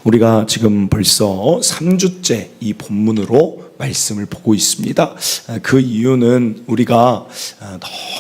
우리가 지금 벌써 3주째 이 본문으로 말씀을 보고 있습니다. 그 이유는 우리가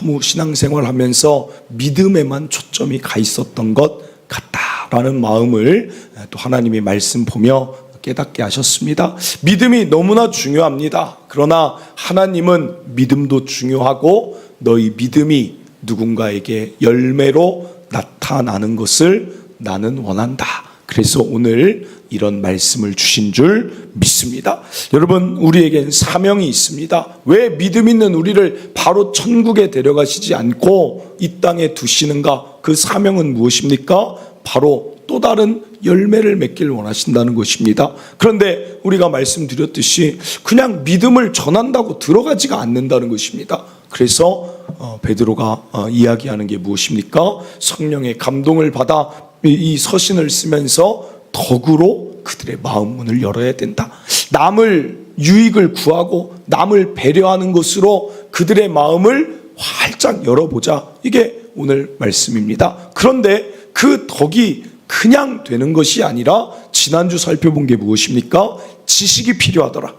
너무 신앙생활 하면서 믿음에만 초점이 가 있었던 것 같다라는 마음을 또 하나님의 말씀 보며 깨닫게 하셨습니다. 믿음이 너무나 중요합니다. 그러나 하나님은 믿음도 중요하고 너희 믿음이 누군가에게 열매로 나타나는 것을 나는 원한다. 그래서 오늘 이런 말씀을 주신 줄 믿습니다. 여러분, 우리에겐 사명이 있습니다. 왜 믿음 있는 우리를 바로 천국에 데려가시지 않고 이 땅에 두시는가? 그 사명은 무엇입니까? 바로 또 다른 열매를 맺기를 원하신다는 것입니다. 그런데 우리가 말씀드렸듯이 그냥 믿음을 전한다고 들어가지가 않는다는 것입니다. 그래서 베드로가 이야기하는 게 무엇입니까? 성령의 감동을 받아 이 서신을 쓰면서 덕으로 그들의 마음 문을 열어야 된다. 남을 유익을 구하고 남을 배려하는 것으로 그들의 마음을 활짝 열어보자. 이게 오늘 말씀입니다. 그런데 그 덕이 그냥 되는 것이 아니라 지난주 살펴본 게 무엇입니까? 지식이 필요하더라.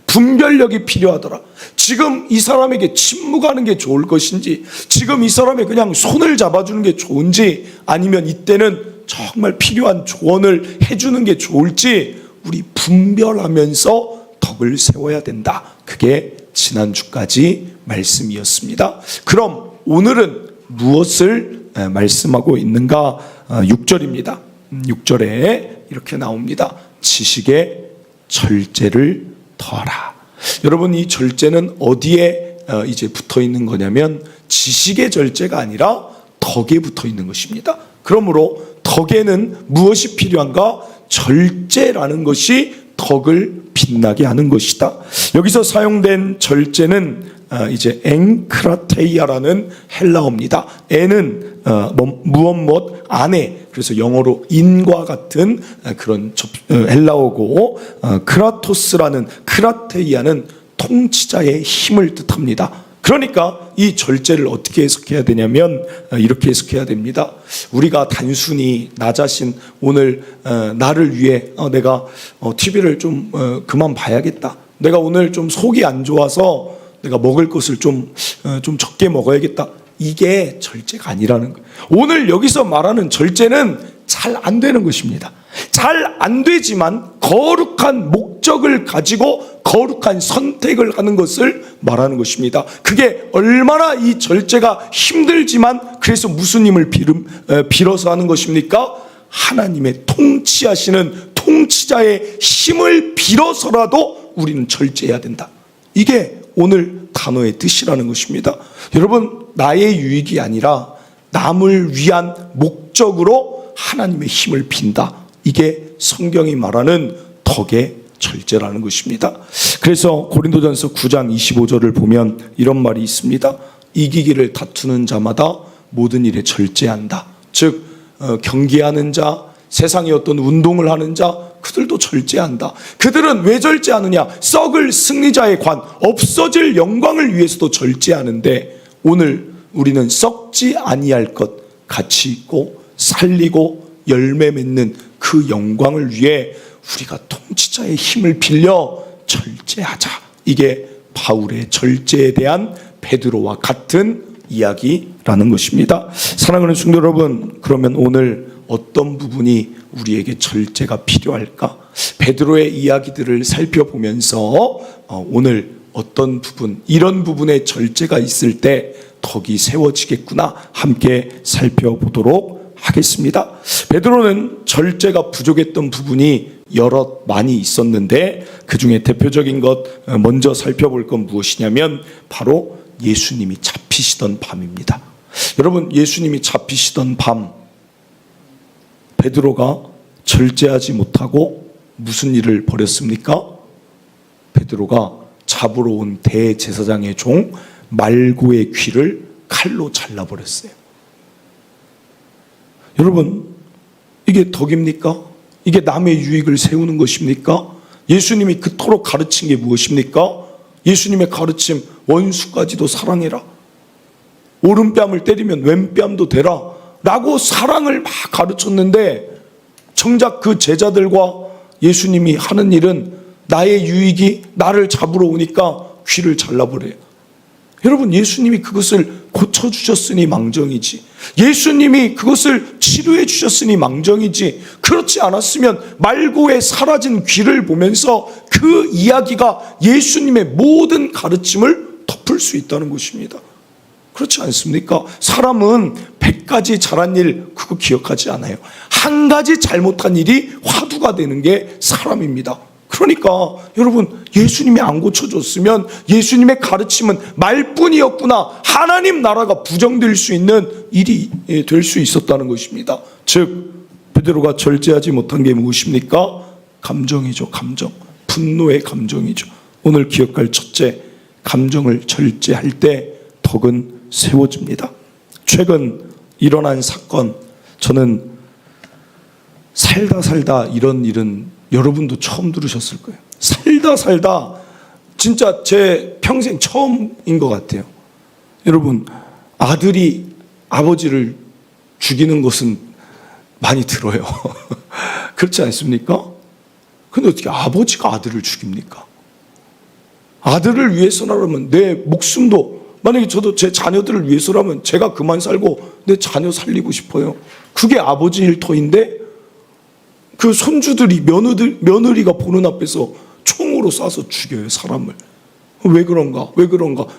분별력이 필요하더라. 지금 이 사람에게 침묵하는 게 좋을 것인지, 지금 이 사람의 그냥 손을 잡아주는 게 좋은지, 아니면 이때는 정말 필요한 조언을 해주는 게 좋을지 우리 분별하면서 덕을 세워야 된다. 그게 지난주까지 말씀이었습니다. 그럼 오늘은 무엇을 말씀하고 있는가? 6절입니다. 6절에 이렇게 나옵니다. 지식의 절제를 더하라. 여러분, 이 절제는 어디에 이제 붙어 있는 거냐면 지식의 절제가 아니라 덕에 붙어 있는 것입니다. 그러므로 덕에는 무엇이 필요한가? 절제라는 것이 덕을 빛나게 하는 것이다. 여기서 사용된 절제는 이제 엥크라테이아라는 헬라어입니다. 에는 무엇 안에, 그래서 영어로 인과 같은 그런 헬라어고, 크라토스라는 크라테이아는 통치자의 힘을 뜻합니다. 그러니까 이 절제를 어떻게 해석해야 되냐면 이렇게 해석해야 됩니다. 우리가 단순히 나 자신 오늘 나를 위해 내가 TV를 좀 그만 봐야겠다. 내가 오늘 좀 속이 안 좋아서 내가 먹을 것을 좀 적게 먹어야겠다. 이게 절제가 아니라는 거예요. 오늘 여기서 말하는 절제는 잘 안 되는 것입니다. 잘 안 되지만 거룩한 목적을 가지고 거룩한 선택을 하는 것을 말하는 것입니다. 그게 얼마나 이 절제가 힘들지만 그래서 무슨 힘을 빌어서 하는 것입니까? 하나님의 통치하시는 통치자의 힘을 빌어서라도 우리는 절제해야 된다. 이게 오늘 단어의 뜻이라는 것입니다. 여러분, 나의 유익이 아니라 남을 위한 목적으로 하나님의 힘을 빈다. 이게 성경이 말하는 덕의 절제라는 것입니다. 그래서 고린도전서 9장 25절을 보면 이런 말이 있습니다. 이기기를 다투는 자마다 모든 일에 절제한다. 즉 경기하는 자, 세상의 어떤 운동을 하는 자, 그들도 절제한다. 그들은 왜 절제하느냐? 썩을 승리자의 관, 없어질 영광을 위해서도 절제하는데, 오늘 우리는 썩지 아니할 것, 가치 있고 살리고 열매 맺는 그 영광을 위해 우리가 통치자의 힘을 빌려 절제하자. 이게 바울의 절제에 대한 베드로와 같은 이야기라는 것입니다. 사랑하는 성도 여러분, 그러면 오늘 어떤 부분이 우리에게 절제가 필요할까? 베드로의 이야기들을 살펴보면서 오늘 어떤 부분, 이런 부분에 절제가 있을 때 덕이 세워지겠구나, 함께 살펴보도록 하겠습니다. 베드로는 절제가 부족했던 부분이 많이 있었는데 그 중에 대표적인 것 먼저 살펴볼 건 무엇이냐면 바로 예수님이 잡히시던 밤입니다. 여러분, 예수님이 잡히시던 밤, 베드로가 절제하지 못하고 무슨 일을 벌였습니까? 베드로가 잡으러 온 대제사장의 종 말고의 귀를 칼로 잘라버렸어요. 여러분, 이게 덕입니까? 이게 남의 유익을 세우는 것입니까? 예수님이 그토록 가르친 게 무엇입니까? 예수님의 가르침, 원수까지도 사랑해라. 오른뺨을 때리면 왼뺨도 대라. 라고 사랑을 막 가르쳤는데 정작 그 제자들과 예수님이 하는 일은 나의 유익이 나를 잡으러 오니까 귀를 잘라버려요. 여러분, 예수님이 그것을 고쳐주셨으니 망정이지, 예수님이 그것을 치료해 주셨으니 망정이지, 그렇지 않았으면 말고에 사라진 귀를 보면서 그 이야기가 예수님의 모든 가르침을 덮을 수 있다는 것입니다. 그렇지 않습니까? 사람은 100가지 잘한 일 그거 기억하지 않아요. 한 가지 잘못한 일이 화두가 되는 게 사람입니다. 그러니까 여러분, 예수님이 안 고쳐줬으면 예수님의 가르침은 말뿐이었구나, 하나님 나라가 부정될 수 있는 일이 될 수 있었다는 것입니다. 즉 베드로가 절제하지 못한 게 무엇입니까? 감정이죠. 감정. 분노의 감정이죠. 오늘 기억할 첫째, 감정을 절제할 때 덕은 세워집니다. 최근 일어난 사건, 저는 살다 이런 일은 여러분도 처음 들으셨을 거예요. 살다 진짜 제 평생 처음인 것 같아요. 여러분, 아들이 아버지를 죽이는 것은 많이 들어요. 그렇지 않습니까? 근데 어떻게 아버지가 아들을 죽입니까? 아들을 위해서라면 내 목숨도, 만약에 저도 제 자녀들을 위해서라면 제가 그만 살고 내 자녀 살리고 싶어요. 그게 아버지 일터인데 그 손주들이, 며느리가 보는 앞에서 총으로 쏴서 죽여요, 사람을. 왜 그런가?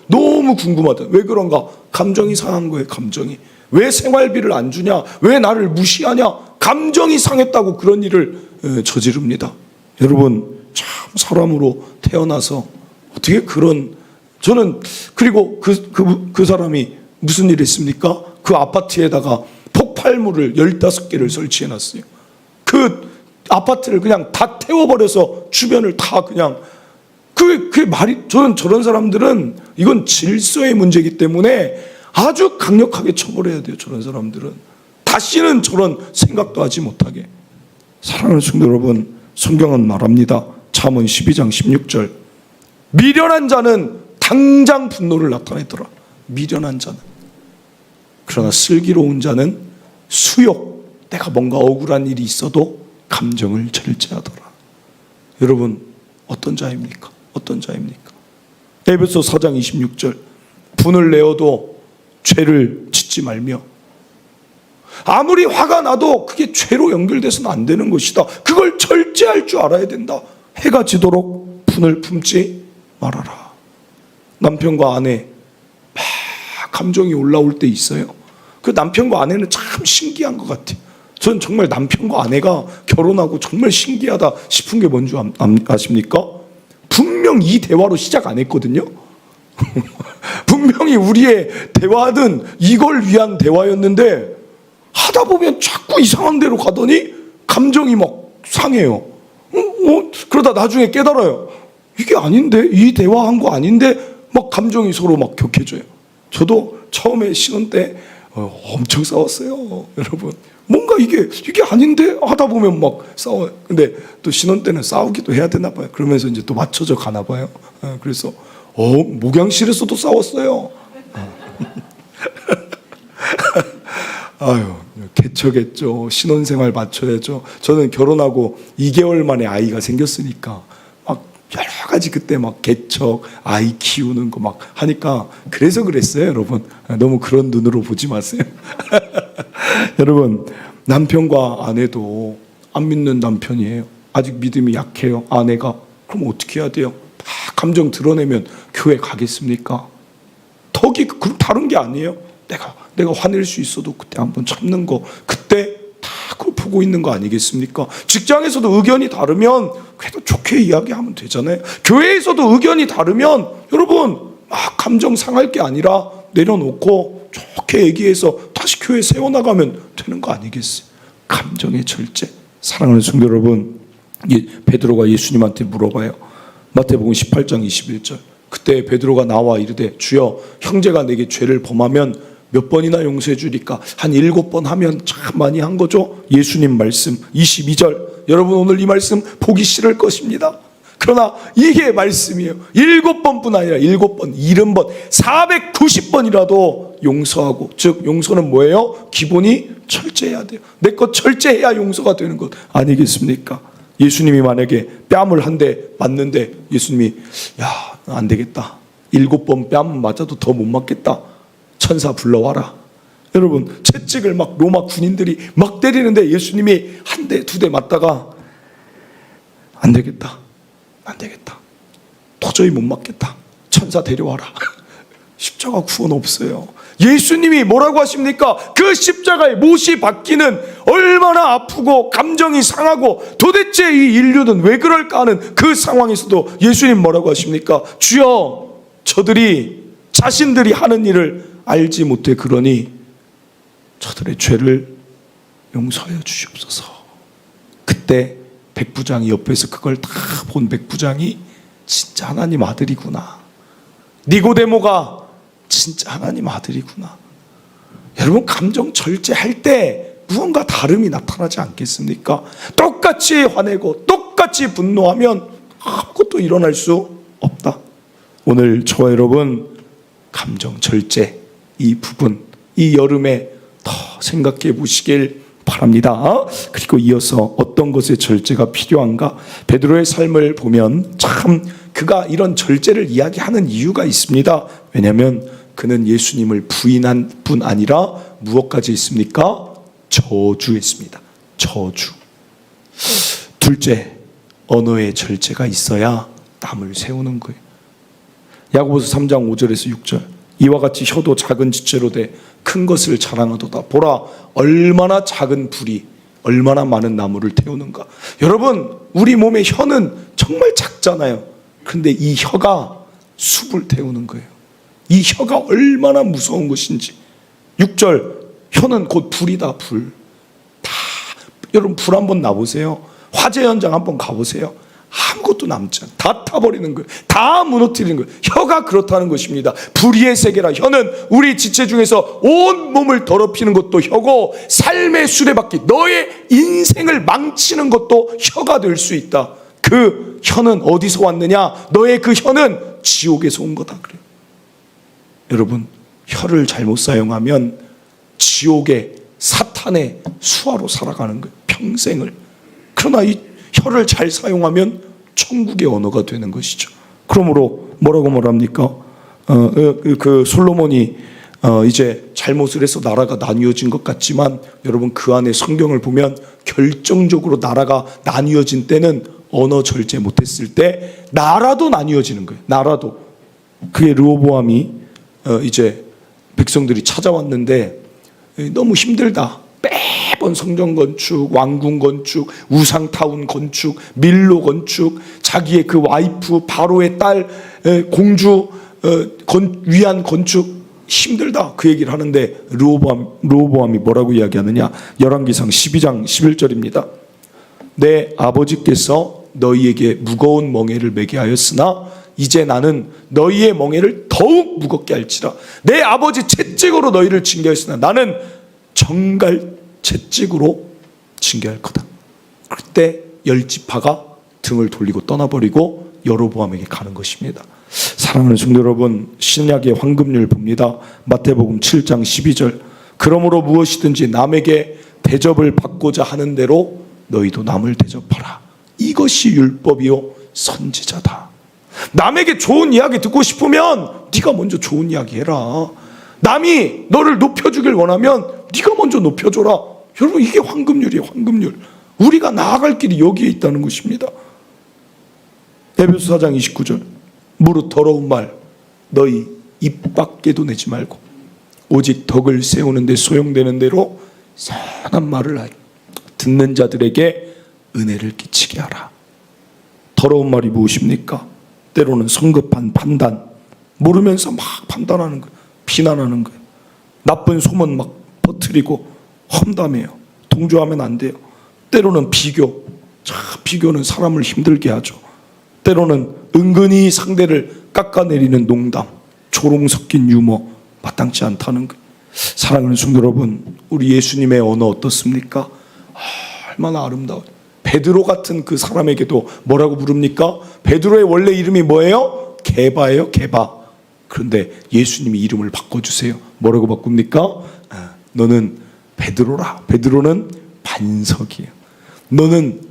너무 궁금하다. 왜 그런가? 감정이 상한 거예요, 감정이. 왜 생활비를 안 주냐? 왜 나를 무시하냐? 감정이 상했다고 그런 일을 저지릅니다. 여러분, 참 사람으로 태어나서 어떻게 그런, 저는 그리고 그 사람이 무슨 일을 했습니까? 그 아파트에다가 폭발물을 15개를 설치해놨어요. 그 아파트를 그냥 다 태워버려서 주변을 다 그냥, 그게 말이, 저는 저런 사람들은 이건 질서의 문제이기 때문에 아주 강력하게 처벌해야 돼요. 저런 사람들은 다시는 저런 생각도 하지 못하게. 사랑하는 성도 여러분, 성경은 말합니다. 잠언 12장 16절, 미련한 자는 당장 분노를 나타내더라. 미련한 자는. 그러나 슬기로운 자는 수욕, 내가 뭔가 억울한 일이 있어도 감정을 절제하더라. 여러분, 어떤 자입니까? 에베소 4장 26절, 분을 내어도 죄를 짓지 말며. 아무리 화가 나도 그게 죄로 연결돼서는 안 되는 것이다. 그걸 절제할 줄 알아야 된다. 해가 지도록 분을 품지 말아라. 남편과 아내 막 감정이 올라올 때 있어요. 그 남편과 아내는 참 신기한 것 같아요. 전 정말 남편과 아내가 결혼하고 정말 신기하다 싶은 게 뭔지 아십니까? 분명 이 대화로 시작 안 했거든요. 분명히 우리의 대화는 이걸 위한 대화였는데 하다 보면 자꾸 이상한 데로 가더니 감정이 막 상해요. 그러다 나중에 깨달아요. 이게 아닌데, 이 대화한 거 아닌데, 막 감정이 서로 막 격해져요. 저도 처음에 신혼 때 엄청 싸웠어요, 여러분. 뭔가 이게 아닌데 하다 보면 막 싸워요. 근데 또 신혼 때는 싸우기도 해야 되나 봐요. 그러면서 이제 또 맞춰져 가나 봐요. 그래서 목양실에서도 싸웠어요. 아유, 개척했죠. 신혼생활 맞춰야죠. 저는 결혼하고 2개월 만에 아이가 생겼으니까 막 여러 가지 그때 막 개척, 아이 키우는 거 막 하니까 그래서 그랬어요, 여러분. 너무 그런 눈으로 보지 마세요. 여러분, 남편과 아내도 안 믿는 남편이에요. 아직 믿음이 약해요, 아내가. 그럼 어떻게 해야 돼요? 다 감정 드러내면 교회 가겠습니까? 덕이 그럼 다른 게 아니에요. 내가 화낼 수 있어도 그때 한번 참는 거, 그때 다 그걸 보고 있는 거 아니겠습니까? 직장에서도 의견이 다르면 그래도 좋게 이야기하면 되잖아요. 교회에서도 의견이 다르면 여러분 막 감정 상할 게 아니라 내려놓고 좋게 얘기해서 다시 교회 세워나가면 되는 거 아니겠어요? 감정의 절제. 사랑하는 성도 여러분, 베드로가 예수님한테 물어봐요. 마태복음 18장 21절. 그때 베드로가 나와 이르되 주여, 형제가 내게 죄를 범하면 몇 번이나 용서해 주리까? 한 7번 하면 참 많이 한 거죠. 예수님 말씀 22절. 여러분, 오늘 이 말씀 보기 싫을 것입니다. 그러나 이게 말씀이에요. 7번뿐 아니라 7번, 70번, 490번이라도 용서하고, 즉 용서는 뭐예요? 기본이 철저해야 돼요. 내 것 철저해야 용서가 되는 것 아니겠습니까? 예수님이 만약에 뺨을 한 대 맞는데 예수님이 야, 안 되겠다. 7번 뺨 맞아도 더 못 맞겠다. 천사 불러와라. 여러분, 채찍을 막 로마 군인들이 막 때리는데 예수님이 한 대, 두 대 맞다가 안 되겠다. 안 되겠다. 도저히 못 맞겠다. 천사 데려와라. 십자가 구원 없어요. 예수님이 뭐라고 하십니까? 그 십자가에 못이 박히는 얼마나 아프고 감정이 상하고 도대체 이 인류는 왜 그럴까 하는 그 상황에서도 예수님 뭐라고 하십니까? 주여, 저들이 자신들이 하는 일을 알지 못해 그러니 저들의 죄를 용서하여 주시옵소서. 그때 백부장이 옆에서 그걸 다 본 백부장이 진짜 하나님 아들이구나. 니고데모가 진짜 하나님 아들이구나. 여러분, 감정 절제할 때 무언가 다름이 나타나지 않겠습니까? 똑같이 화내고 똑같이 분노하면 아무것도 일어날 수 없다. 오늘 저와 여러분, 감정 절제 이 부분, 이 여름에 더 생각해 보시길 바랍니다. 그리고 이어서 어떤 것의 절제가 필요한가? 베드로의 삶을 보면 참 그가 이런 절제를 이야기하는 이유가 있습니다. 왜냐하면 그는 예수님을 부인한 뿐 아니라 무엇까지 있습니까? 저주했습니다. 저주. 둘째, 언어의 절제가 있어야 남을 세우는 거예요. 야고보서 3장 5절에서 6절. 이와 같이 혀도 작은 지체로 돼 큰 것을 자랑하도다. 보라, 얼마나 작은 불이 얼마나 많은 나무를 태우는가. 여러분, 우리 몸의 혀는 정말 작잖아요. 그런데 이 혀가 숲을 태우는 거예요. 이 혀가 얼마나 무서운 것인지. 6절, 혀는 곧 불이다. 불. 다, 여러분, 불 한번 놔보세요. 화재 현장 한번 가보세요. 아무것도 남지 않아. 다 타버리는 거예요. 다 무너뜨리는 거예요. 혀가 그렇다는 것입니다. 불의의 세계라. 혀는 우리 지체 중에서 온 몸을 더럽히는 것도 혀고, 삶의 수레바퀴, 너의 인생을 망치는 것도 혀가 될 수 있다. 그 혀는 어디서 왔느냐? 너의 그 혀는 지옥에서 온 거다. 그래요. 여러분, 혀를 잘못 사용하면 지옥의 사탄의 수하로 살아가는 거예요. 평생을. 그러나 이 혀를 잘 사용하면 천국의 언어가 되는 것이죠. 그러므로 뭐라고 말합니까? 그 솔로몬이 이제 잘못을 해서 나라가 나뉘어진 것 같지만 여러분, 그 안에 성경을 보면 결정적으로 나라가 나뉘어진 때는 언어 절제 못했을 때 나라도 나뉘어지는 거예요. 나라도. 그게 르호보암이 이제 백성들이 찾아왔는데 너무 힘들다. 매번 성전 건축, 왕궁 건축, 우상타운 건축, 밀로 건축, 자기의 그 와이프 바로의 딸 공주 위한 건축, 힘들다. 그 얘기를 하는데 르호보암이 뭐라고 이야기하느냐? 열왕기상 12장 11절입니다. 내 아버지께서 너희에게 무거운 멍에를 매게 하였으나 이제 나는 너희의 멍에를 더욱 무겁게 할지라. 내 아버지 채찍으로 너희를 징계하였으나 나는 정갈 채찍으로 징계할 거다. 그때 10지파가 등을 돌리고 떠나버리고 여로보암에게 가는 것입니다. 사랑하는 성도 여러분, 신약의 황금률 봅니다. 마태복음 7장 12절. 그러므로 무엇이든지 남에게 대접을 받고자 하는 대로 너희도 남을 대접하라. 이것이 율법이요 선지자다. 남에게 좋은 이야기 듣고 싶으면 네가 먼저 좋은 이야기 해라. 남이 너를 높여주길 원하면 네가 먼저 높여줘라. 여러분, 이게 황금률이에요. 황금률. 우리가 나아갈 길이 여기에 있다는 것입니다. 에베소 4장 29절. 무릇 더러운 말 너희 입 밖에도 내지 말고 오직 덕을 세우는 데 소용되는 대로 선한 말을 하여 듣는 자들에게 은혜를 끼치게 하라. 더러운 말이 무엇입니까? 때로는 성급한 판단, 모르면서 막 판단하는 거예요. 비난하는 거예요. 나쁜 소문 막 퍼뜨리고 험담해요. 동조하면 안 돼요. 때로는 비교. 비교는 사람을 힘들게 하죠. 때로는 은근히 상대를 깎아내리는 농담, 조롱 섞인 유머, 마땅치 않다는 거예요. 사랑하는 성도 여러분, 우리 예수님의 언어 어떻습니까? 얼마나 아름다워요. 베드로 같은 그 사람에게도 뭐라고 부릅니까? 베드로의 원래 이름이 뭐예요? 게바예요, 게바. 그런데 예수님이 이름을 바꿔주세요. 뭐라고 바꿉니까? 너는 베드로라. 베드로는 반석이에요. 너는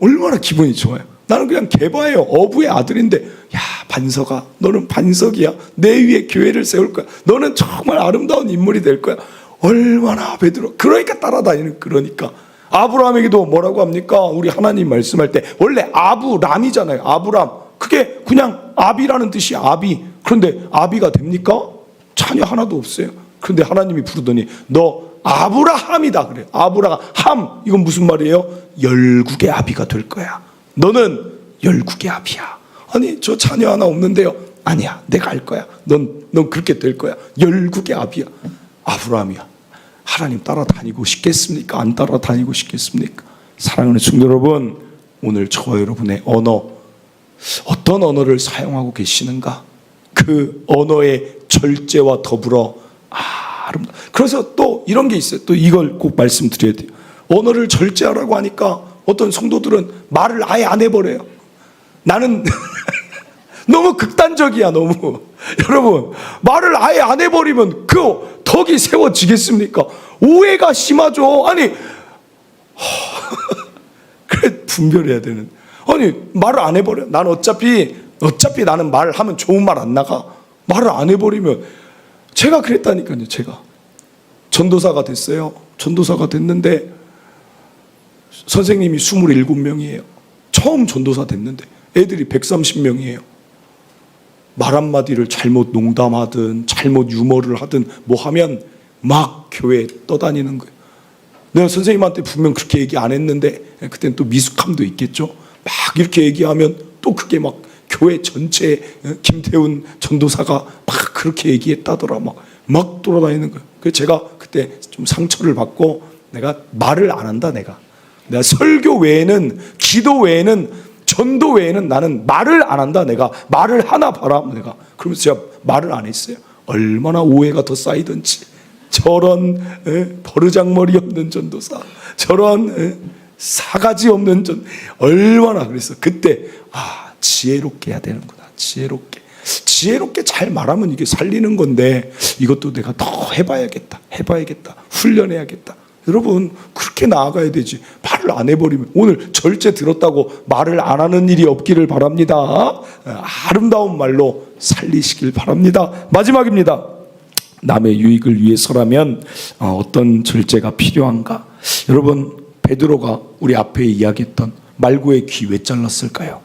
얼마나 기분이 좋아요. 나는 그냥 게바예요. 어부의 아들인데, 야, 반석아, 너는 반석이야. 내 위에 교회를 세울 거야. 너는 정말 아름다운 인물이 될 거야. 얼마나 베드로. 그러니까 따라다니는. 그러니까 아브라함에게도 뭐라고 합니까? 우리 하나님 말씀할 때 원래 아브람이잖아요. 아브람. 그게 그냥 아비라는 뜻이 아비. 그런데 아비가 됩니까? 자녀 하나도 없어요. 그런데 하나님이 부르더니 너 아브라함이다 그래요. 아브라함. 이건 무슨 말이에요? 열국의 아비가 될 거야. 너는 열국의 아비야. 아니, 저 자녀 하나 없는데요. 아니야, 내가 알 거야. 넌 그렇게 될 거야. 열국의 아비야. 아브라함이야. 하나님 따라다니고 싶겠습니까? 안 따라다니고 싶겠습니까? 사랑하는 성도 여러분, 오늘 저와 여러분의 언어, 어떤 언어를 사용하고 계시는가? 그 언어의 절제와 더불어 아름다워. 그래서 또 이런 게 있어요. 또 이걸 꼭 말씀드려야 돼요. 언어를 절제하라고 하니까 어떤 성도들은 말을 아예 안 해버려요. 나는 너무 극단적이야. 너무. 여러분, 말을 아예 안 해버리면 그 덕이 세워지겠습니까? 오해가 심하죠. 아니 그래, 분별해야 되는. 아니, 말을 안 해버려. 난 어차피 나는 말하면 좋은 말 안 나가. 말을 안 해버리면. 제가 그랬다니까요. 제가 전도사가 됐어요. 전도사가 됐는데 선생님이 27명이에요. 처음 전도사 됐는데 애들이 130명이에요. 말 한마디를 잘못 농담하든 잘못 유머를 하든 뭐 하면 막 교회에 떠다니는 거예요. 내가 선생님한테 분명 그렇게 얘기 안 했는데, 그때는 또 미숙함도 있겠죠. 막 이렇게 얘기하면 또 그게 막 교회 전체에 김태훈 전도사가 막 그렇게 얘기했다더라. 막 돌아다니는 거예요. 그래서 제가 그때 좀 상처를 받고 내가 말을 안 한다. 내가 설교 외에는, 기도 외에는, 전도 외에는 나는 말을 안 한다. 내가 말을 하나 봐라. 내가 그러면서 제가 말을 안 했어요. 얼마나 오해가 더 쌓이던지. 저런 버르장머리 없는 전도사, 저런 사가지 없는 얼마나. 그래서 그때 지혜롭게 해야 되는구나. 지혜롭게 잘 말하면 이게 살리는 건데, 이것도 내가 더 해봐야겠다. 훈련해야겠다. 여러분, 그렇게 나아가야 되지. 말을 안 해버리면. 오늘 절제 들었다고 말을 안 하는 일이 없기를 바랍니다. 아름다운 말로 살리시길 바랍니다. 마지막입니다. 남의 유익을 위해서라면 어떤 절제가 필요한가? 여러분, 베드로가 우리 앞에 이야기했던 말고의 귀 왜 잘랐을까요?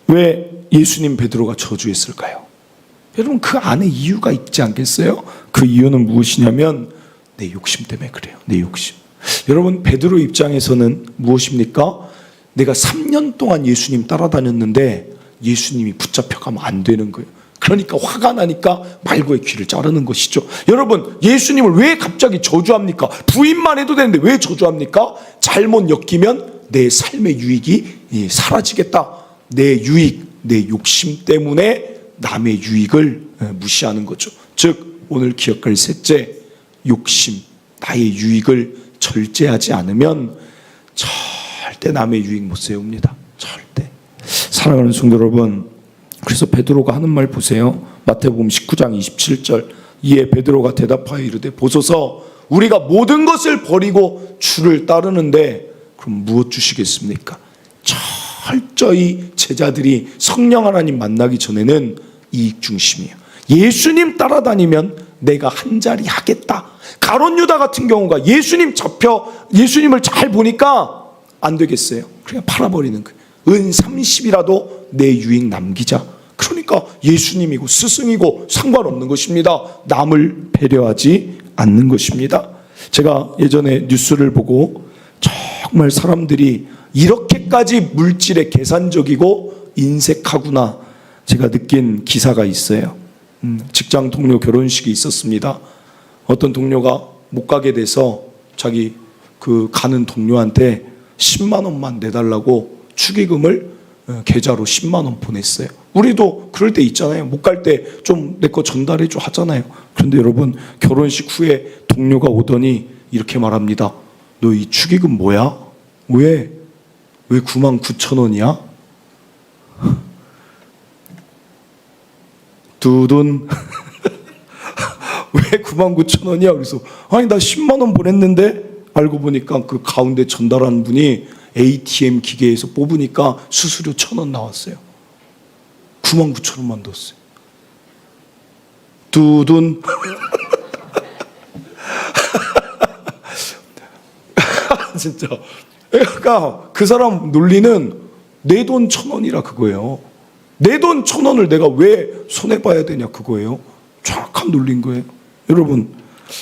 왜 예수님 베드로가 저주했을까요? 여러분, 그 안에 이유가 있지 않겠어요? 그 이유는 무엇이냐면 내 욕심 때문에 그래요. 내 욕심. 여러분, 베드로 입장에서는 무엇입니까? 내가 3년 동안 예수님 따라다녔는데 예수님이 붙잡혀가면 안 되는 거예요. 그러니까 화가 나니까 말고의 귀를 자르는 것이죠. 여러분, 예수님을 왜 갑자기 저주합니까? 부인만 해도 되는데 왜 저주합니까? 잘못 엮이면 내 삶의 유익이 사라지겠다. 내 유익, 내 욕심 때문에 남의 유익을 무시하는 거죠. 즉, 오늘 기억할 셋째, 욕심, 나의 유익을 절제하지 않으면 절대 남의 유익 못 세웁니다. 절대. 사랑하는 성도 여러분, 그래서 베드로가 하는 말 보세요. 마태복음 19장 27절. 이에 베드로가 대답하여 이르되, 보소서, 우리가 모든 것을 버리고 주를 따르는데 그럼 무엇 주시겠습니까? 철저히 제자들이 성령 하나님 만나기 전에는 이익 중심이에요. 예수님 따라다니면 내가 한 자리 하겠다. 가룟 유다 같은 경우가 예수님을 잘 보니까 안 되겠어요. 그냥 팔아버리는 거예요. 은 30이라도 내 유익 남기자. 그러니까 예수님이고 스승이고 상관없는 것입니다. 남을 배려하지 않는 것입니다. 제가 예전에 뉴스를 보고 정말 사람들이 이렇게까지 물질에 계산적이고 인색하구나 제가 느낀 기사가 있어요. 직장 동료 결혼식이 있었습니다. 어떤 동료가 못 가게 돼서 자기 그 가는 동료한테 10만 원만 내달라고 축의금을 계좌로 10만 원 보냈어요. 우리도 그럴 때 있잖아요. 못 갈 때 좀 내 거 전달해줘 하잖아요. 그런데 여러분, 결혼식 후에 동료가 오더니 이렇게 말합니다. 너 이 축의금 뭐야? 왜 99,000원이야? 두둔. 왜 99,000원이야? 그래서 아니 나 10만 원 보냈는데, 알고 보니까 그 가운데 전달한 분이 ATM 기계에서 뽑으니까 수수료 1,000원 나왔어요. 99,000원만 뒀어요. 두둔. 진짜. 그러니까 그 사람 논리는 내 돈 1,000원이라 그거예요. 내 돈 1,000원을 내가 왜 손해봐야 되냐 그거예요. 정확한 논리인 거예요. 여러분,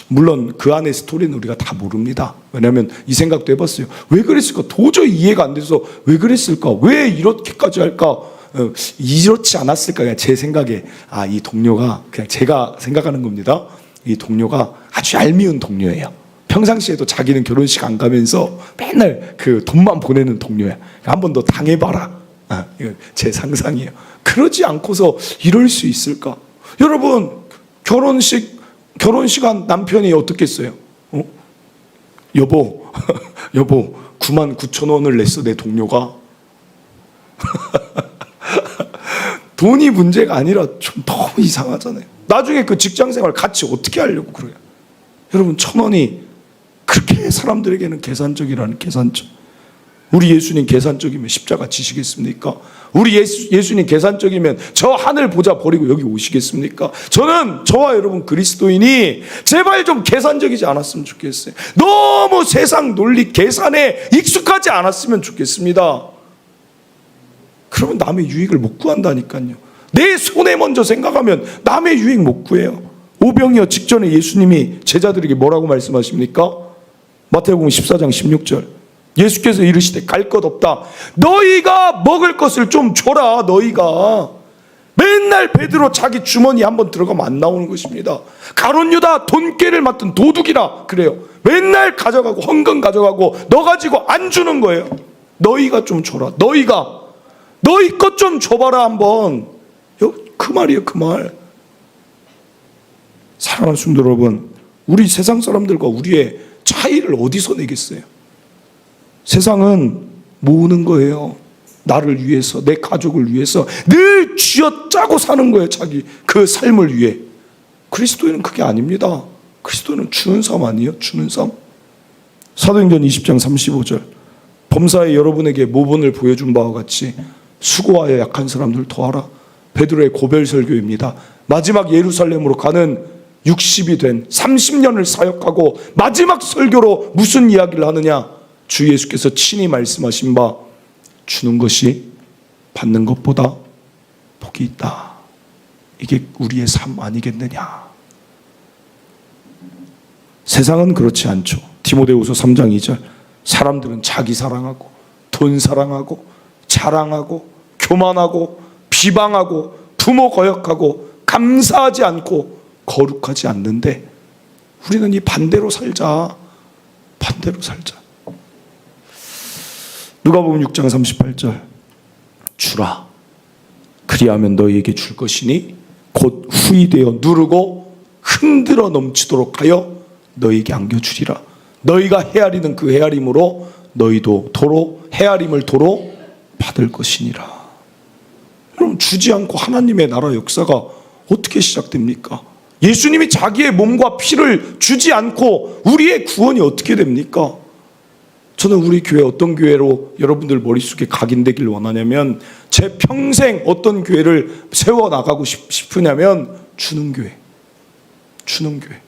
물론 그 안의 스토리는 우리가 다 모릅니다. 왜냐하면 이 생각도 해봤어요. 왜 그랬을까? 도저히 이해가 안 돼서 왜 그랬을까? 왜 이렇게까지 할까? 이렇지 않았을까? 그냥 제 생각에, 이 동료가, 그냥 제가 생각하는 겁니다. 이 동료가 아주 얄미운 동료예요. 평상시에도 자기는 결혼식 안 가면서 맨날 그 돈만 보내는 동료야. 한 번 더 당해봐라. 이거 제 상상이에요. 그러지 않고서 이럴 수 있을까? 여러분, 결혼시간 남편이 어떻겠어요? 여보, 99,000원을 냈어, 내 동료가. 돈이 문제가 아니라 좀 너무 이상하잖아요. 나중에 그 직장생활 같이 어떻게 하려고 그래요? 여러분, 1,000원이 그렇게 사람들에게는 계산적이라는 계산적. 우리 예수님 계산적이면 십자가 지시겠습니까? 우리 예수님 계산적이면 저 하늘 보좌 버리고 여기 오시겠습니까? 저와 여러분 그리스도인이 제발 좀 계산적이지 않았으면 좋겠어요. 너무 세상 논리 계산에 익숙하지 않았으면 좋겠습니다. 그러면 남의 유익을 못 구한다니까요. 내 손에 먼저 생각하면 남의 유익 못 구해요. 오병이어 직전에 예수님이 제자들에게 뭐라고 말씀하십니까? 마태복음 14장 16절. 예수께서 이르시되 갈 것 없다. 너희가 먹을 것을 좀 줘라. 너희가 맨날 베드로 자기 주머니 한번 들어가면 안 나오는 것입니다. 가룟 유다 돈깨를 맡은 도둑이라 그래요. 맨날 가져가고 헌금 가져가고 너 가지고 안 주는 거예요. 너희가 좀 줘라. 너희 것 좀 줘봐라 한번. 그 말이에요. 그 말. 사랑하는 성도 여러분, 우리 세상 사람들과 우리의 차이를 어디서 내겠어요? 세상은 모으는 거예요. 나를 위해서, 내 가족을 위해서 늘 쥐어짜고 사는 거예요. 자기 그 삶을 위해. 그리스도인은 그게 아닙니다. 그리스도는 주는 삶 아니에요? 주는 삶. 사도행전 20장 35절. 범사에 여러분에게 모본을 보여준 바와 같이 수고하여 약한 사람들 도와라. 베드로의 고별 설교입니다. 마지막 예루살렘으로 가는 60이 된 30년을 사역하고 마지막 설교로 무슨 이야기를 하느냐? 주 예수께서 친히 말씀하신 바 주는 것이 받는 것보다 복이 있다. 이게 우리의 삶 아니겠느냐? 세상은 그렇지 않죠. 디모데후서 3장 2절. 사람들은 자기 사랑하고 돈 사랑하고 자랑하고 교만하고 비방하고 부모 거역하고 감사하지 않고 거룩하지 않는데 우리는 이 반대로 살자. 반대로 살자. 누가복음 6장 38절. 주라. 그리하면 너희에게 줄 것이니 곧 후이되어 누르고 흔들어 넘치도록 하여 너희에게 안겨주리라. 너희가 헤아리는 그 헤아림으로 너희도 도로 헤아림을 도로 받을 것이니라. 그럼 주지 않고 하나님의 나라 역사가 어떻게 시작됩니까? 예수님이 자기의 몸과 피를 주지 않고 우리의 구원이 어떻게 됩니까? 저는 우리 교회 어떤 교회로 여러분들 머릿속에 각인되길 원하냐면 제 평생 어떤 교회를 세워나가고 싶으냐면 주는 교회. 주는 교회.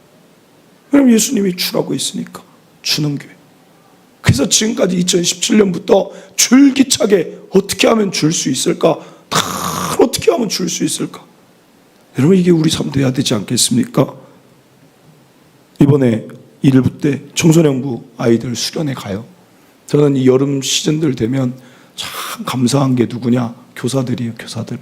그럼 예수님이 주라고 했으니까 주는 교회. 그래서 지금까지 2017년부터 줄기차게 어떻게 하면 줄 수 있을까? 다 어떻게 하면 줄 수 있을까? 여러분 이게 우리 삶 돼야 되지 않겠습니까? 이번에 1부 때 청소년부 아이들 수련회 가요. 저는 이 여름 시즌들 되면 참 감사한 게 누구냐? 교사들이에요. 교사들.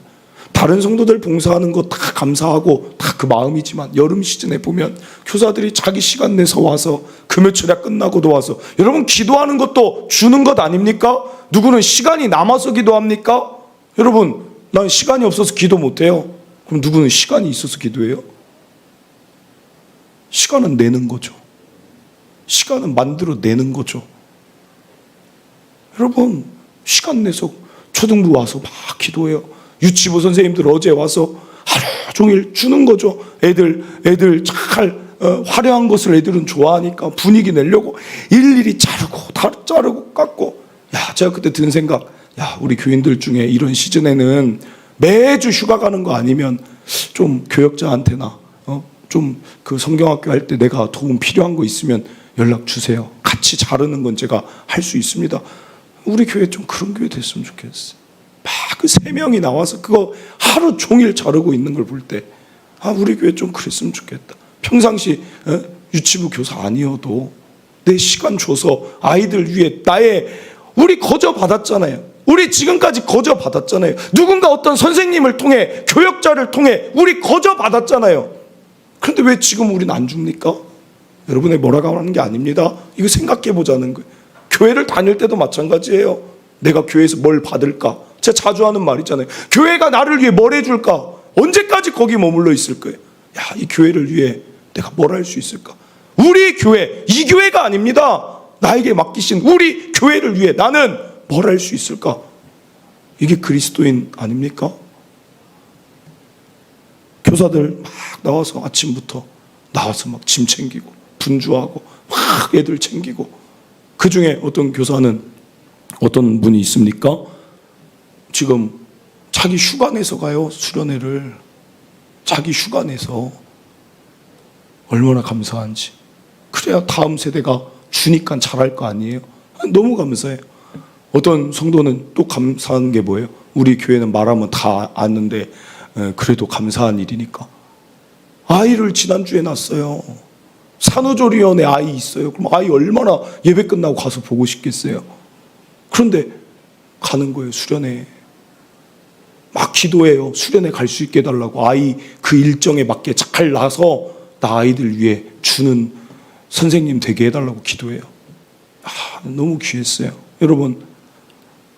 다른 성도들 봉사하는 거 다 감사하고 다 그 마음이지만 여름 시즌에 보면 교사들이 자기 시간 내서 와서 금요철야 끝나고도 와서 여러분 기도하는 것도 주는 것 아닙니까? 누구는 시간이 남아서 기도합니까? 여러분 난 시간이 없어서 기도 못해요. 그럼 누구는 시간이 있어서 기도해요? 시간은 내는 거죠. 시간은 만들어 내는 거죠. 여러분 시간 내서 초등부 와서 막 기도해요. 유치부 선생님들 어제 와서 하루 종일 주는 거죠. 애들 잘 화려한 것을 애들은 좋아하니까 분위기 내려고 일일이 자르고 다 자르고 깎고. 야, 제가 그때 든 생각, 야, 우리 교인들 중에 이런 시즌에는 매주 휴가 가는 거 아니면 좀 교역자한테나 좀 그 성경학교 할 때 내가 도움 필요한 거 있으면 연락 주세요. 같이 자르는 건 제가 할 수 있습니다. 우리 교회 좀 그런 교회 됐으면 좋겠어요. 막 그 3명이 나와서 그거 하루 종일 자르고 있는 걸 볼 때, 아, 우리 교회 좀 그랬으면 좋겠다. 평상시 유치부 교사 아니어도 내 시간 줘서 아이들 위해 우리 거저 받았잖아요. 우리 지금까지 거저 받았잖아요. 누군가 어떤 선생님을 통해, 교역자를 통해 우리 거저 받았잖아요. 그런데 왜 지금 우리는 안 줍니까? 여러분의 뭐라고 하는 게 아닙니다. 이거 생각해 보자는 거예요. 교회를 다닐 때도 마찬가지예요. 내가 교회에서 뭘 받을까? 제가 자주 하는 말이잖아요. 교회가 나를 위해 뭘 해줄까? 언제까지 거기 머물러 있을 거예요? 야, 이 교회를 위해 내가 뭘 할 수 있을까? 우리 교회, 이 교회가 아닙니다. 나에게 맡기신 우리 교회를 위해 나는 뭘 할 수 있을까? 이게 그리스도인 아닙니까? 교사들 막 나와서 아침부터 나와서 막 짐 챙기고 분주하고 막 애들 챙기고, 그 중에 어떤 교사는 어떤 분이 있습니까? 지금 자기 휴가 내서 가요. 수련회를 자기 휴가 내서. 얼마나 감사한지. 그래야 다음 세대가 주니까 잘할 거 아니에요. 너무 감사해요. 어떤 성도는 또 감사한 게 뭐예요? 우리 교회는 말하면 다 아는데 그래도 감사한 일이니까 아이를 지난주에 낳았어요. 산후조리원에 아이 있어요. 그럼 아이 얼마나 예배 끝나고 가서 보고 싶겠어요. 그런데 가는 거예요. 수련회 막 기도해요. 수련회 갈 수 있게 해달라고. 아이 그 일정에 맞게 잘 나서 나 아이들 위해 주는 선생님 되게 해달라고 기도해요. 너무 귀했어요. 여러분,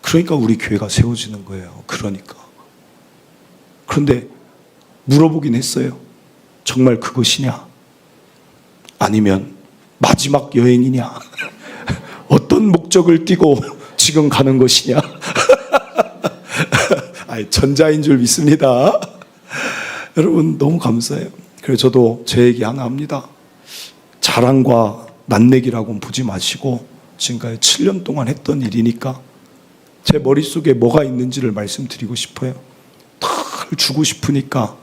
그러니까 우리 교회가 세워지는 거예요. 그런데 물어보긴 했어요. 정말 그것이냐? 아니면 마지막 여행이냐? 어떤 목적을 띠고 지금 가는 것이냐? 전자인 줄 믿습니다. 여러분, 너무 감사해요. 그래서 저도 제 얘기 하나 합니다. 자랑과 낯내기라고는 보지 마시고 지금까지 7년 동안 했던 일이니까 제 머릿속에 뭐가 있는지를 말씀드리고 싶어요. 다 주고 싶으니까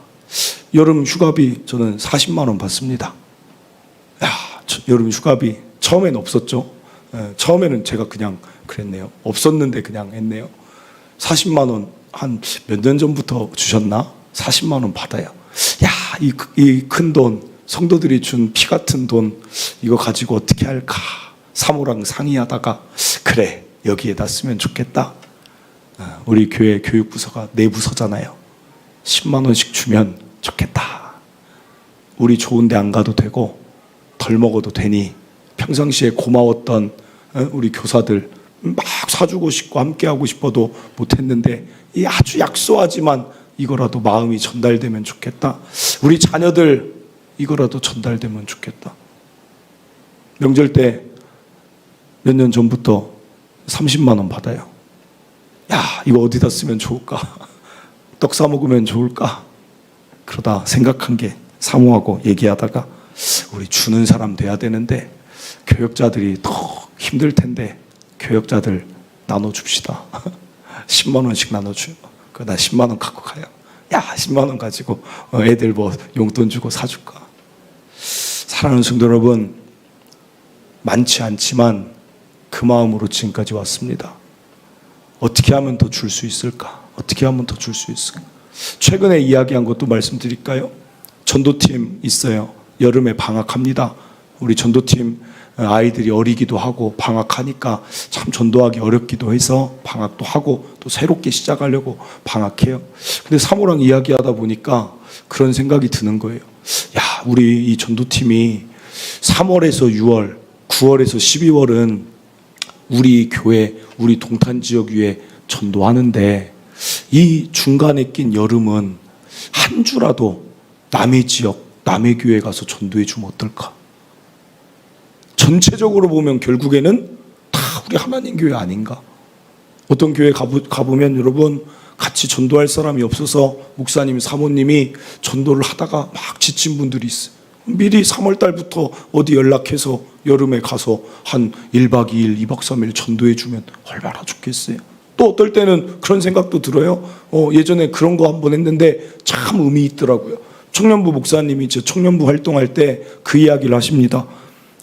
여름 휴가비 저는 40만 원 받습니다. 여름 휴가비 처음엔 없었죠. 처음에는 제가 그냥 그랬네요. 없었는데 그냥 했네요. 40만 원 한 몇 년 전부터 주셨나? 40만 원 받아요. 이 큰 돈, 성도들이 준 피 같은 돈, 이거 가지고 어떻게 할까? 사모랑 상의하다가 그래, 여기에다 쓰면 좋겠다. 우리 교회 교육부서가 내부서잖아요. 10만 원씩 주면 좋겠다. 우리 좋은 데 안 가도 되고 덜 먹어도 되니 평상시에 고마웠던 우리 교사들 막 사주고 싶고 함께하고 싶어도 못했는데 이 아주 약소하지만 이거라도 마음이 전달되면 좋겠다. 우리 자녀들 이거라도 전달되면 좋겠다. 명절 때 몇 년 전부터 30만 원 받아요. 이거 어디다 쓰면 좋을까? 떡 사 먹으면 좋을까? 그러다 생각한 게, 사모하고 얘기하다가 우리 주는 사람 돼야 되는데 교역자들이 더 힘들 텐데 교역자들 나눠줍시다. 10만 원씩 나눠줘요. 나 10만 원 갖고 가요. 10만 원 가지고 애들 뭐 용돈 주고 사줄까? 사랑하는 성도 여러분, 많지 않지만 그 마음으로 지금까지 왔습니다. 어떻게 하면 더 줄 수 있을까? 어떻게 하면 더 줄 수 있을까? 최근에 이야기한 것도 말씀드릴까요? 전도팀 있어요. 여름에 방학합니다. 우리 전도팀 아이들이 어리기도 하고 방학하니까 참 전도하기 어렵기도 해서 방학도 하고 또 새롭게 시작하려고 방학해요. 근데 사모랑 이야기하다 보니까 그런 생각이 드는 거예요. 우리 이 전도팀이 3월에서 6월, 9월에서 12월은 우리 교회, 우리 동탄 지역 위에 전도하는데 이 중간에 낀 여름은 한 주라도 남의 지역, 남의 교회 가서 전도해 주면 어떨까? 전체적으로 보면 결국에는 다 우리 하나님 교회 아닌가? 어떤 교회 가보면 여러분 같이 전도할 사람이 없어서 목사님, 사모님이 전도를 하다가 막 지친 분들이 있어요. 미리 3월 달부터 어디 연락해서 여름에 가서 한 1박 2일, 2박 3일 전도해 주면 얼마나 좋겠어요. 또 어떨 때는 그런 생각도 들어요. 예전에 그런 거 한번 했는데 참 의미 있더라고요. 청년부 목사님이 저 청년부 활동할 때 그 이야기를 하십니다.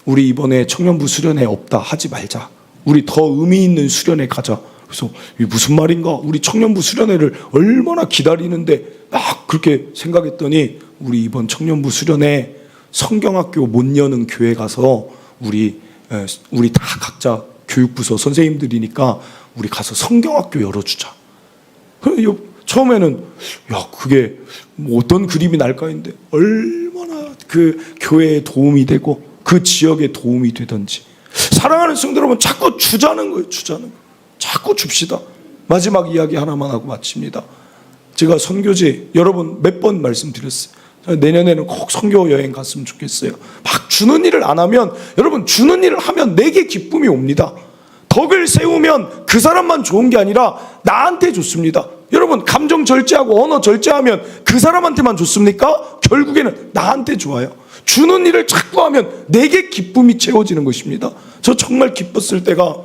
우리 이번에 청년부 수련회 없다, 하지 말자. 우리 더 의미 있는 수련회 가자. 그래서 이게 무슨 말인가? 우리 청년부 수련회를 얼마나 기다리는데 막 그렇게 생각했더니 우리 이번 청년부 수련회 성경학교 못 여는 교회 가서 우리 다 각자 교육부서 선생님들이니까 우리 가서 성경학교 열어주자. 처음에는 그게 뭐 어떤 그림이 날까 했는데 얼마나 그 교회에 도움이 되고 그 지역에 도움이 되든지. 사랑하는 성도 여러분, 자꾸 주자는 거예요. 주자는 거. 자꾸 줍시다. 마지막 이야기 하나만 하고 마칩니다. 제가 선교지 여러분 몇 번 말씀드렸어요. 내년에는 꼭 선교 여행 갔으면 좋겠어요. 막 주는 일을 안 하면, 여러분 주는 일을 하면 내게 기쁨이 옵니다. 덕을 세우면 그 사람만 좋은 게 아니라 나한테 좋습니다. 여러분 감정 절제하고 언어 절제하면 그 사람한테만 좋습니까? 결국에는 나한테 좋아요. 주는 일을 자꾸 하면 내게 기쁨이 채워지는 것입니다. 저 정말 기뻤을 때가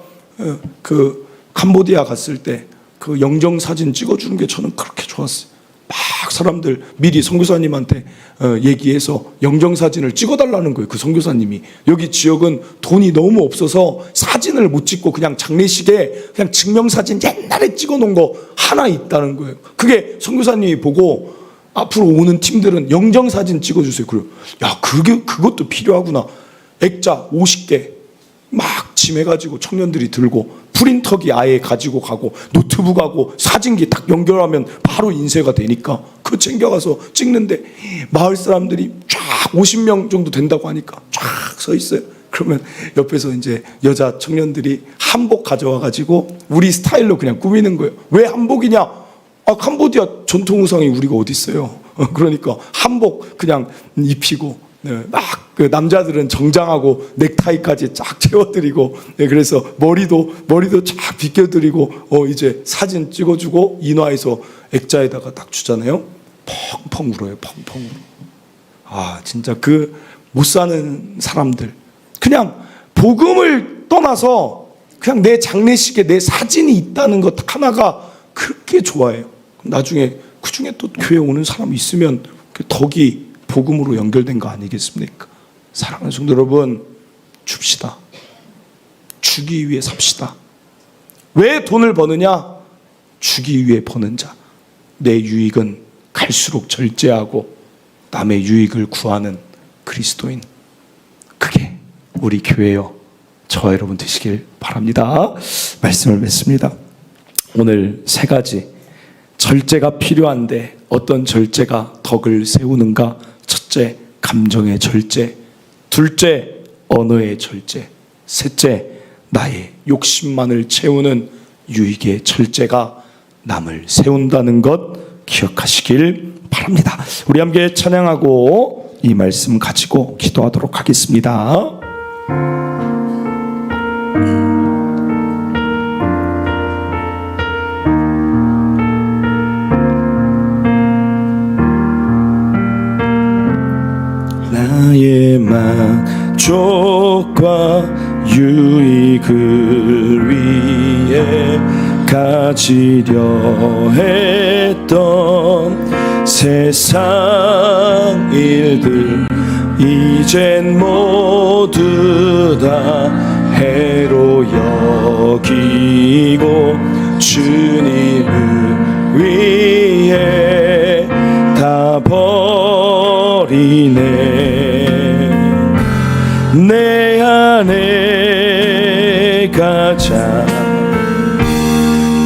그 캄보디아 갔을 때 그 영정 사진 찍어주는 게 저는 그렇게 좋았어요. 막 사람들 미리 선교사님한테 얘기해서 영정 사진을 찍어달라는 거예요. 그 선교사님이 여기 지역은 돈이 너무 없어서 사진을 못 찍고 그냥 장례식에 그냥 증명사진 옛날에 찍어놓은 거 하나 있다는 거예요. 그게 선교사님이 보고 앞으로 오는 팀들은 영정 사진 찍어주세요. 그래요. 그것도 필요하구나. 액자 50개 막 짐해가지고 청년들이 들고 프린터기 아예 가지고 가고 노트북하고 사진기 딱 연결하면 바로 인쇄가 되니까 그거 챙겨가서 찍는데 마을 사람들이 쫙 50명 정도 된다고 하니까 쫙 서 있어요. 그러면 옆에서 이제 여자 청년들이 한복 가져와가지고 우리 스타일로 그냥 꾸미는 거예요. 왜 한복이냐? 캄보디아 전통 의상이 우리가 어디 있어요? 그러니까 한복 그냥 입히고 막 그 남자들은 정장하고 넥타이까지 쫙 채워드리고 그래서 머리도 쫙 빗겨드리고 이제 사진 찍어주고 인화해서 액자에다가 딱 주잖아요. 펑펑 울어요. 펑펑 울어. 진짜 그 못 사는 사람들 그냥 복음을 떠나서 그냥 내 장례식에 내 사진이 있다는 것 하나가 그렇게 좋아해요. 나중에 그 중에 또 교회 오는 사람이 있으면 그 덕이 복음으로 연결된 거 아니겠습니까? 사랑하는 성도 여러분, 줍시다. 주기 위해 삽시다. 왜 돈을 버느냐? 주기 위해 버는 자. 내 유익은 갈수록 절제하고 남의 유익을 구하는 그리스도인. 그게 우리 교회요. 저와 여러분 되시길 바랍니다. 말씀을 맺습니다. 오늘 3가지 절제가 필요한데 어떤 절제가 덕을 세우는가? 첫째, 감정의 절제. 둘째, 언어의 절제. 셋째, 나의 욕심만을 채우는 유익의 절제가 남을 세운다는 것 기억하시길 바랍니다. 우리 함께 찬양하고 이 말씀 가지고 기도하도록 하겠습니다. 나의 만족과 유익을 위해 가지려 했던 세상 일들 이젠 모두 다 해로 여기고 주님을 위해 다 버리네. 내 안에 가장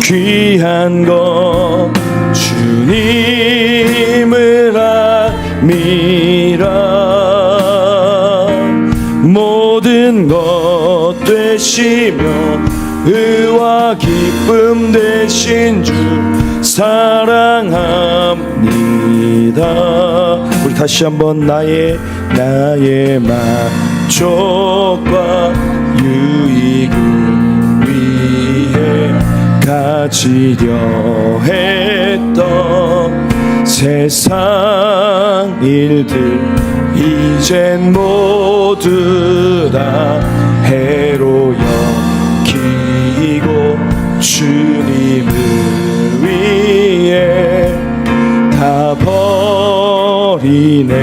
귀한 것 주님을 압니다. 모든 것 되시며 의와 기쁨 되신 주 사랑합니다. 우리 다시 한번 나의 만족과 유익을 위해 가지려 했던 세상 일들 이젠 모두 다 해로 여기고 주님을 위해 다 버리네.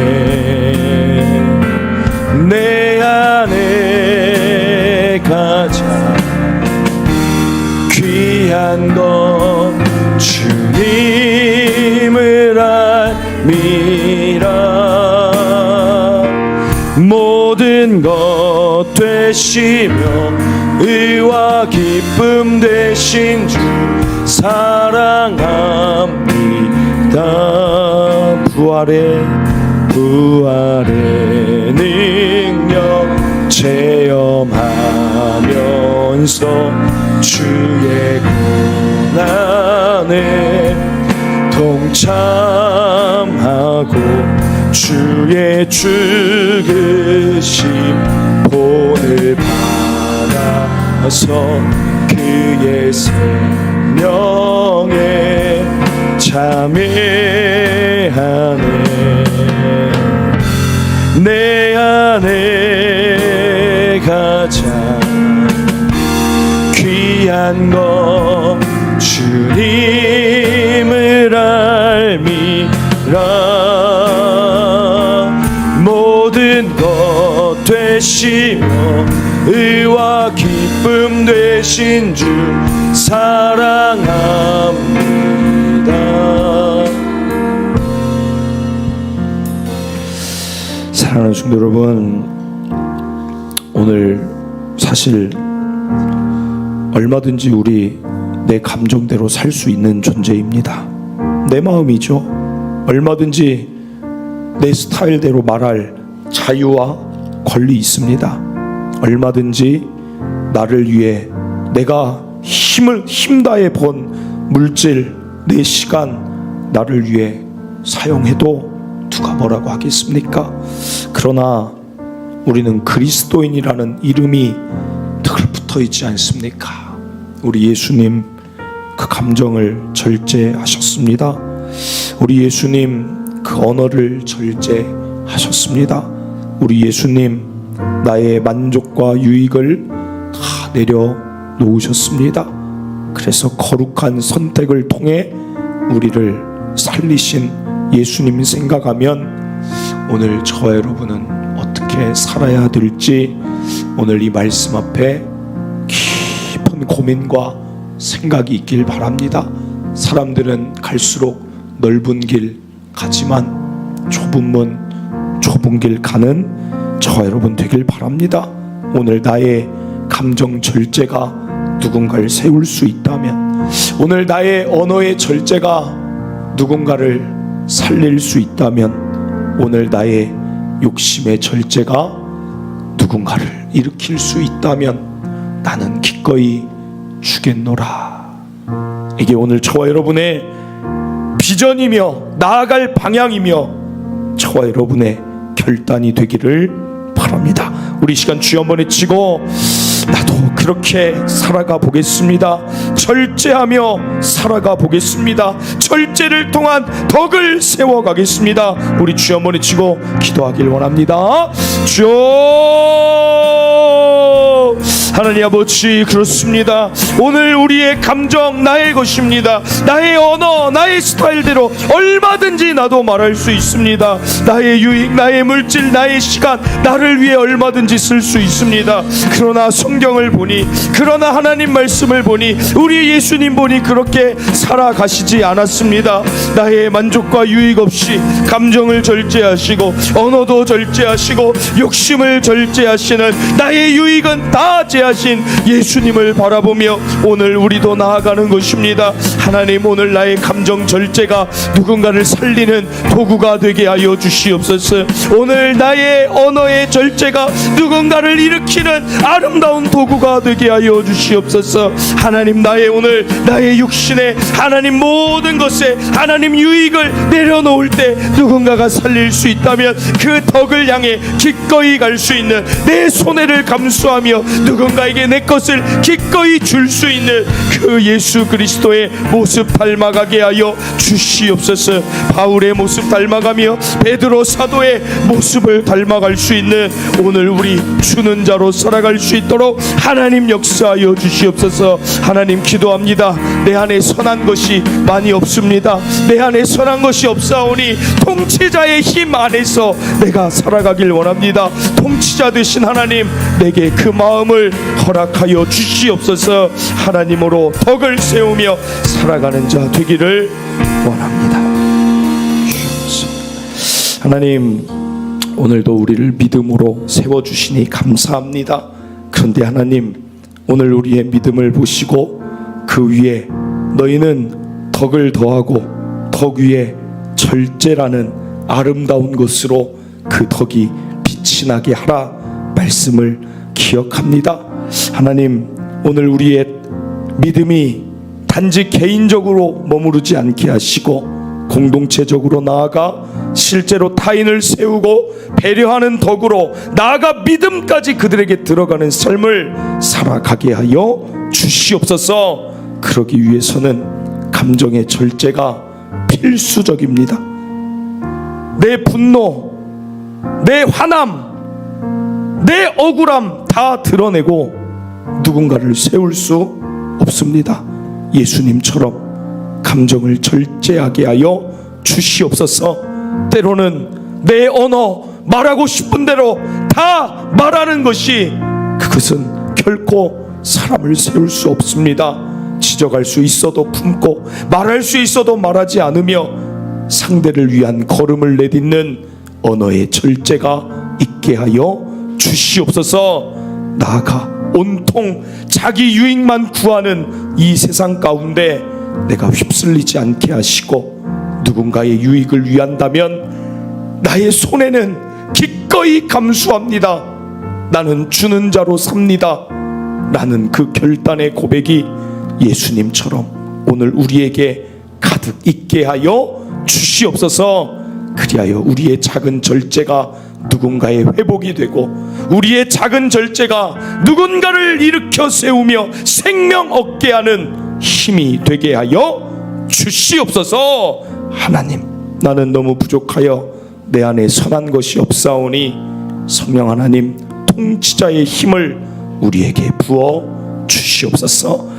내 안에 가장 귀한 건 주님을 알미라. 모든 것 되시며 의와 기쁨 되신 주 사랑합니다. 부활의 능력 체험하면서 주의 고난에 동참하고 주의 죽으심 본을 받아서 그의 생명에 참여하네. 내 안에 가장 귀한 건 주님을 알미라. 모든 것 되시며 의와 기쁨 되신 주 사랑합니다. 사랑하는 성도 여러분, 오늘 사실 얼마든지 우리 내 감정대로 살 수 있는 존재입니다. 내 마음이죠. 얼마든지 내 스타일대로 말할 자유와 권리 있습니다. 얼마든지 나를 위해 내가 힘 다해 번 물질, 내 시간 나를 위해 사용해도 누가 뭐라고 하겠습니까? 그러나 우리는 그리스도인이라는 이름이 늘 붙어 있지 않습니까? 우리 예수님 그 감정을 절제하셨습니다. 우리 예수님 그 언어를 절제하셨습니다. 우리 예수님 나의 만족과 유익을 다 내려놓으셨습니다. 그래서 거룩한 선택을 통해 우리를 살리신 예수님 생각하면 오늘 저와 여러분은 어떻게 살아야 될지 오늘 이 말씀 앞에 깊은 고민과 생각이 있길 바랍니다. 사람들은 갈수록 넓은 길 가지만 좁은 문, 좁은 길 가는 저와 여러분 되길 바랍니다. 오늘 나의 감정 절제가 누군가를 세울 수 있다면, 오늘 나의 언어의 절제가 누군가를 살릴 수 있다면, 오늘 나의 욕심의 절제가 누군가를 일으킬 수 있다면 나는 기꺼이 주겠노라. 이게 오늘 저와 여러분의 비전이며 나아갈 방향이며 저와 여러분의 결단이 되기를 바랍니다. 우리 시간 주여 한번 외치고 나도 그렇게 살아가 보겠습니다. 절제하며 살아가 보겠습니다. 절제를 통한 덕을 세워가겠습니다. 우리 주여 한번 외치고 기도하길 원합니다. 주여 하나님 아버지, 그렇습니다. 오늘 우리의 감정 나의 것입니다. 나의 언어, 나의 스타일대로 얼마든지 나도 말할 수 있습니다. 나의 유익, 나의 물질, 나의 시간, 나를 위해 얼마든지 쓸 수 있습니다. 그러나 성경을 보니, 그러나 하나님 말씀을 보니, 우리 예수님 보니 그렇게 살아가시지 않았습니다. 나의 만족과 유익 없이 감정을 절제하시고 언어도 절제하시고 욕심을 절제하시는, 나의 유익은 다 제하신 예수님을 바라보며 오늘 우리도 나아가는 것입니다. 하나님, 오늘 나의 감정 절제가 누군가를 살리는 도구가 되게 하여 주시옵소서. 오늘 나의 언어의 절제가 누군가를 일으키는 아름다운 도구가 되게 하여 주시옵소서. 하나님, 오늘 나의 육신에 하나님 모든 것에 하나님 유익을 내려놓을 때 누군가가 살릴 수 있다면 그 덕을 향해 기꺼이 갈 수 있는 내 손해를 감수하며 누군가 누군가에게 내 것을 기꺼이 줄 수 있는 그 예수 그리스도의 모습 닮아가게 하여 주시옵소서. 바울의 모습 닮아가며 베드로 사도의 모습을 닮아갈 수 있는 오늘 우리 주는 자로 살아갈 수 있도록 하나님 역사하여 주시옵소서. 하나님 기도합니다. 내 안에 선한 것이 많이 없습니다. 내 안에 선한 것이 없사오니 통치자의 힘 안에서 내가 살아가길 원합니다. 통치자 되신 하나님, 내게 그 마음을 허락하여 주시옵소서. 하나님으로 덕을 세우며 살아가는 자 되기를 원합니다. 하나님, 오늘도 우리를 믿음으로 세워주시니 감사합니다. 그런데 하나님, 오늘 우리의 믿음을 보시고 그 위에 너희는 덕을 더하고 덕 위에 절제라는 아름다운 것으로 그 덕이 빛이 나게 하라 말씀을 기억합니다. 하나님, 오늘 우리의 믿음이 단지 개인적으로 머무르지 않게 하시고 공동체적으로 나아가 실제로 타인을 세우고 배려하는 덕으로 나아가 믿음까지 그들에게 들어가는 삶을 살아가게 하여 주시옵소서. 그러기 위해서는 감정의 절제가 필수적입니다. 내 분노, 내 화남, 내 억울함 다 드러내고 누군가를 세울 수 없습니다. 예수님처럼 감정을 절제하게 하여 주시옵소서. 때로는 내 언어 말하고 싶은 대로 다 말하는 것이 그것은 결코 사람을 세울 수 없습니다. 지적할 수 있어도 품고 말할 수 있어도 말하지 않으며 상대를 위한 걸음을 내딛는 언어의 절제가 있게 하여 주시옵소서. 나아가 온통 자기 유익만 구하는 이 세상 가운데 내가 휩쓸리지 않게 하시고 누군가의 유익을 위한다면 나의 손해는 기꺼이 감수합니다. 나는 주는 자로 삽니다. 라는 그 결단의 고백이 예수님처럼 오늘 우리에게 가득 있게 하여 주시옵소서. 그리하여 우리의 작은 절제가 누군가의 회복이 되고 우리의 작은 절제가 누군가를 일으켜 세우며 생명 얻게 하는 힘이 되게 하여 주시옵소서. 하나님, 나는 너무 부족하여 내 안에 선한 것이 없사오니 성령 하나님, 통치자의 힘을 우리에게 부어 주시옵소서.